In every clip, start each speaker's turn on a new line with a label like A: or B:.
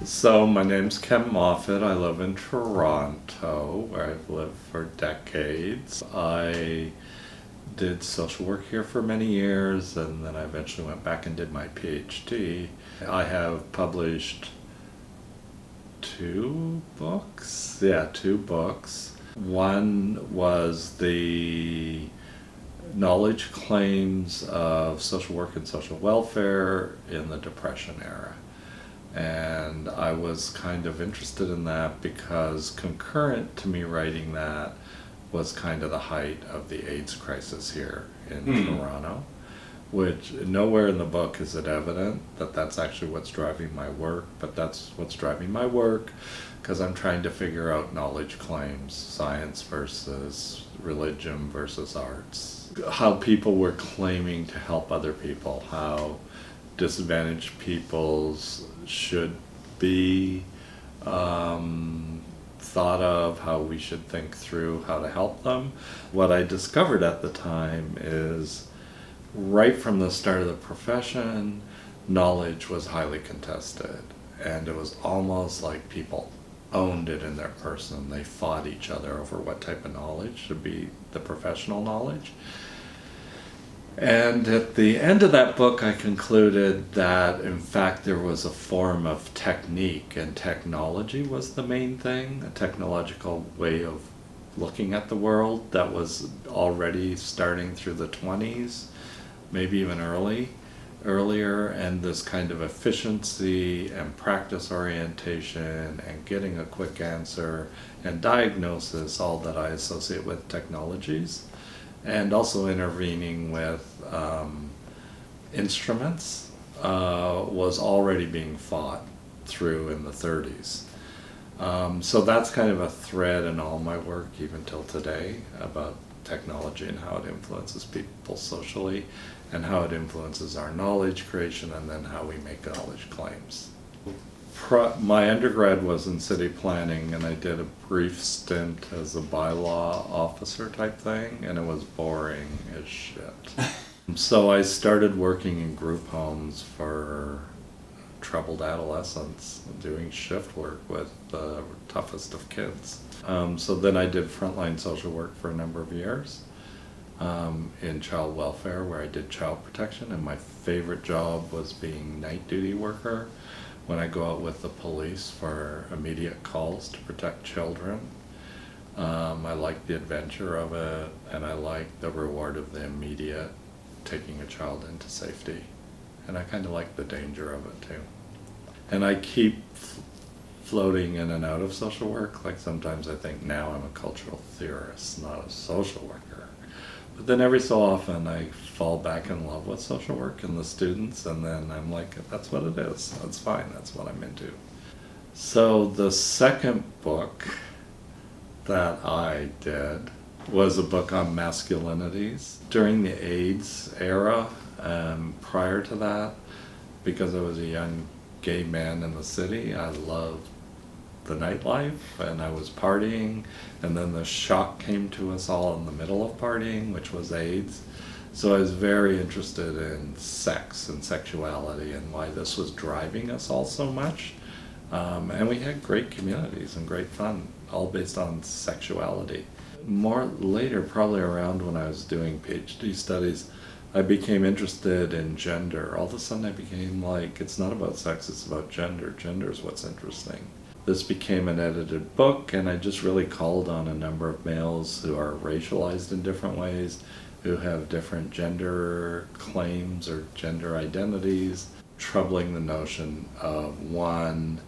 A: So my name's Ken Moffatt. I live in Toronto, where I've lived for decades. I did social work here for many years, and then I eventually went back and did my PhD. I have published two books. One was the knowledge claims of social work and social welfare in the Depression era. And I was kind of interested in that because concurrent to me writing that was kind of the height of the AIDS crisis here in Toronto, which nowhere in the book is it evident that that's actually what's driving my work, but that's what's driving my work because I'm trying to figure out knowledge claims, science versus religion versus arts, how people were claiming to help other people, how disadvantaged peoples should be thought of, how we should think through how to help them. What I discovered at the time is right from the start of the profession, knowledge was highly contested, and it was almost like people owned it in their person. They fought each other over what type of knowledge should be the professional knowledge. And at the end of that book, I concluded that, in fact, there was a form of technique, and technology was the main thing, a technological way of looking at the world that was already starting through the 20s, maybe even earlier, and this kind of efficiency and practice orientation and getting a quick answer and diagnosis, all that I associate with technologies. And also intervening with instruments was already being fought through in the 30s. So that's kind of a thread in all my work, even till today, about technology and how it influences people socially, and how it influences our knowledge creation, and then how we make knowledge claims. My undergrad was in city planning, and I did a brief stint as a bylaw officer type thing, and it was boring as shit. So I started working in group homes for troubled adolescents, doing shift work with the toughest of kids. So then I did frontline social work for a number of years in child welfare, where I did child protection, and my favorite job was being night duty worker, when I go out with the police for immediate calls to protect children. I like the adventure of it, and I like the reward of the immediate taking a child into safety. And I kind of like the danger of it too. And I keep floating in and out of social work. Like sometimes I think now I'm a cultural theorist, not a social worker. But then every so often I fall back in love with social work and the students, and then I'm like, that's what it is. That's fine, that's what I'm into. So the second book that I did was a book on masculinities. During the AIDS era, prior to that, because I was a young gay man in the city, I loved the nightlife, and I was partying, and then the shock came to us all in the middle of partying, which was AIDS. So I was very interested in sex and sexuality and why this was driving us all so much. And we had great communities and great fun, all based on sexuality. More later, probably around when I was doing PhD studies, I became interested in gender. All of a sudden I became like, it's not about sex, it's about gender. Gender is what's interesting. This became an edited book, and I just really called on a number of males who are racialized in different ways, who have different gender claims or gender identities, troubling the notion of one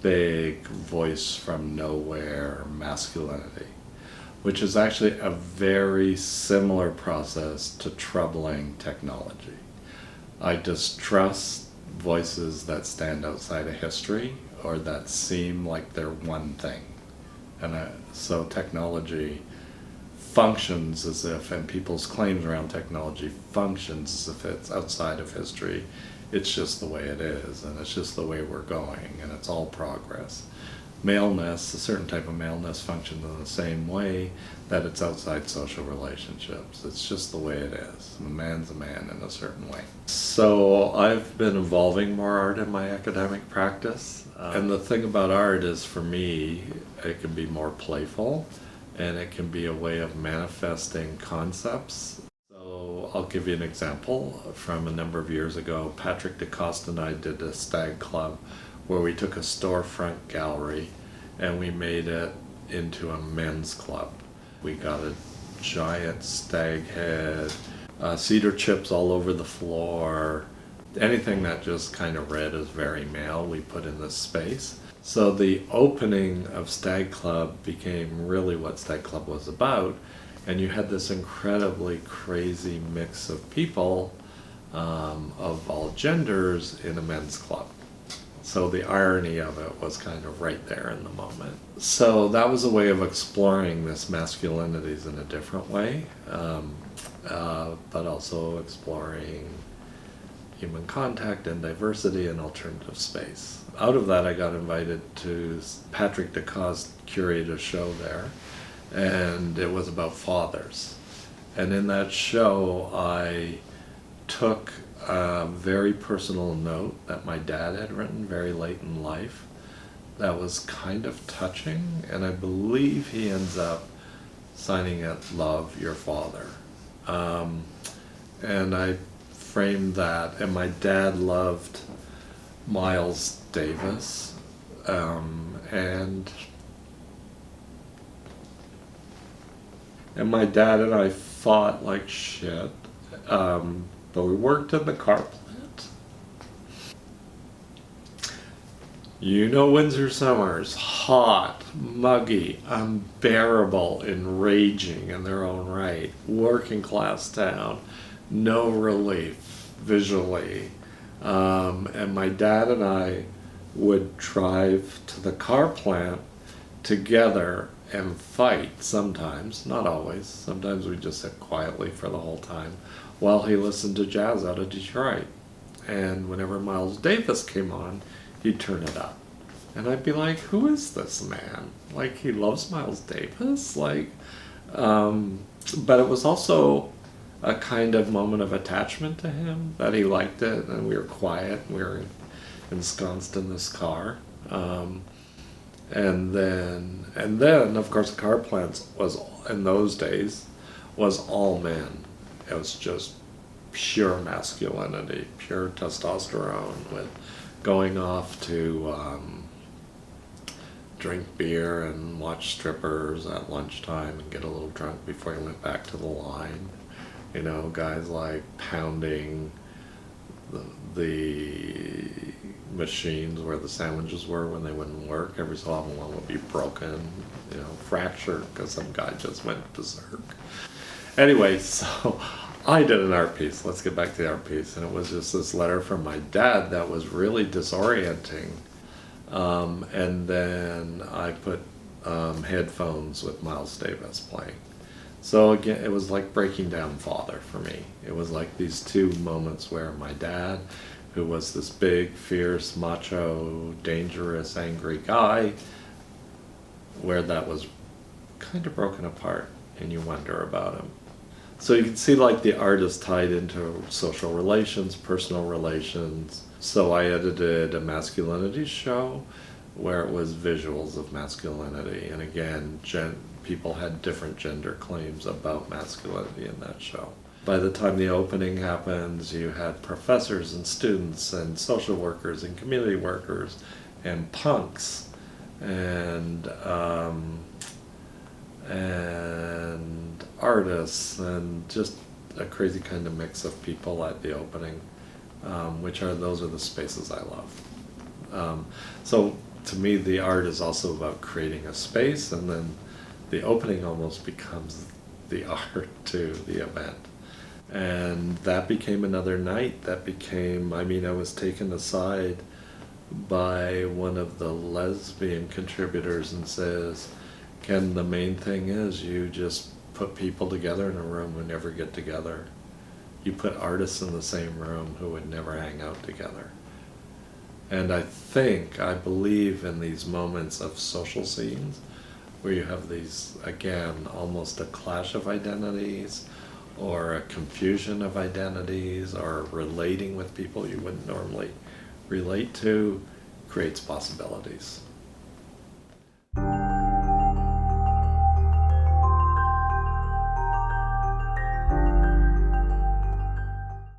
A: big voice from nowhere masculinity, which is actually a very similar process to troubling technology. I distrust voices that stand outside of history or that seem like they're one thing. And so technology functions as if, and people's claims around technology functions as if it's outside of history. It's just the way it is, and it's just the way we're going, and it's all progress. maleness, a certain type of maleness functions in the same way, that it's outside social relationships. It's just the way it is. A man's a man in a certain way. So I've been involving more art in my academic practice. And the thing about art is, for me, it can be more playful, and it can be a way of manifesting concepts. So I'll give you an example from a number of years ago. Patrick DECOSTE and I did a STAG club where we took a storefront gallery and we made it into a men's club. We got a giant stag head, cedar chips all over the floor, anything that just kind of read as very male we put in this space. So the opening of Stag Club became really what Stag Club was about, and you had this incredibly crazy mix of people of all genders in a men's club. So the irony of it was kind of right there in the moment. So that was a way of exploring this masculinities in a different way, but also exploring human contact and diversity and alternative space. Out of that, I got invited to Patrick DECOSTE curate a show there, and it was about fathers. And in that show, I took a very personal note that my dad had written very late in life that was kind of touching, and I believe he ends up signing it, "Love Your Father." And I framed that, and my dad loved Miles Davis, and my dad and I fought like shit, but we worked in the car plant. You know Windsor summers, hot, muggy, unbearable, enraging in their own right, working class town, no relief visually. And my dad and I would drive to the car plant together and fight sometimes, not always. Sometimes we just sit quietly for the whole time while he listened to jazz out of Detroit. And whenever Miles Davis came on, he'd turn it up. And I'd be like, who is this man? Like, he loves Miles Davis? Like, but it was also a kind of moment of attachment to him, that he liked it, and we were quiet, we were ensconced in this car. And then, of course, the car plant was, in those days, was all men. It was just pure masculinity, pure testosterone, with going off to drink beer and watch strippers at lunchtime and get a little drunk before you went back to the line. You know, guys like pounding the machines where the sandwiches were when they wouldn't work. Every so often one would be broken, you know, fractured because some guy just went berserk. Anyway, so I did an art piece. Let's get back to the art piece. And it was just this letter from my dad that was really disorienting. And then I put headphones with Miles Davis playing. So again, it was like breaking down father for me. It was like these two moments where my dad, who was this big, fierce, macho, dangerous, angry guy, where that was kind of broken apart, and you wonder about him. So you can see like the art is tied into social relations, personal relations. So I edited a masculinity show where it was visuals of masculinity, and again, people had different gender claims about masculinity in that show. By the time the opening happens, you had professors and students and social workers and community workers and punks and artists, and just a crazy kind of mix of people at the opening, those are the spaces I love. So to me, the art is also about creating a space, and then the opening almost becomes the art to the event. And that became another night. That became, I was taken aside by one of the lesbian contributors and says, Ken, the main thing is you just put people together in a room who never get together. You put artists in the same room who would never hang out together. And I believe in these moments of social scenes where you have these, again, almost a clash of identities or a confusion of identities or relating with people you wouldn't normally relate to, creates possibilities.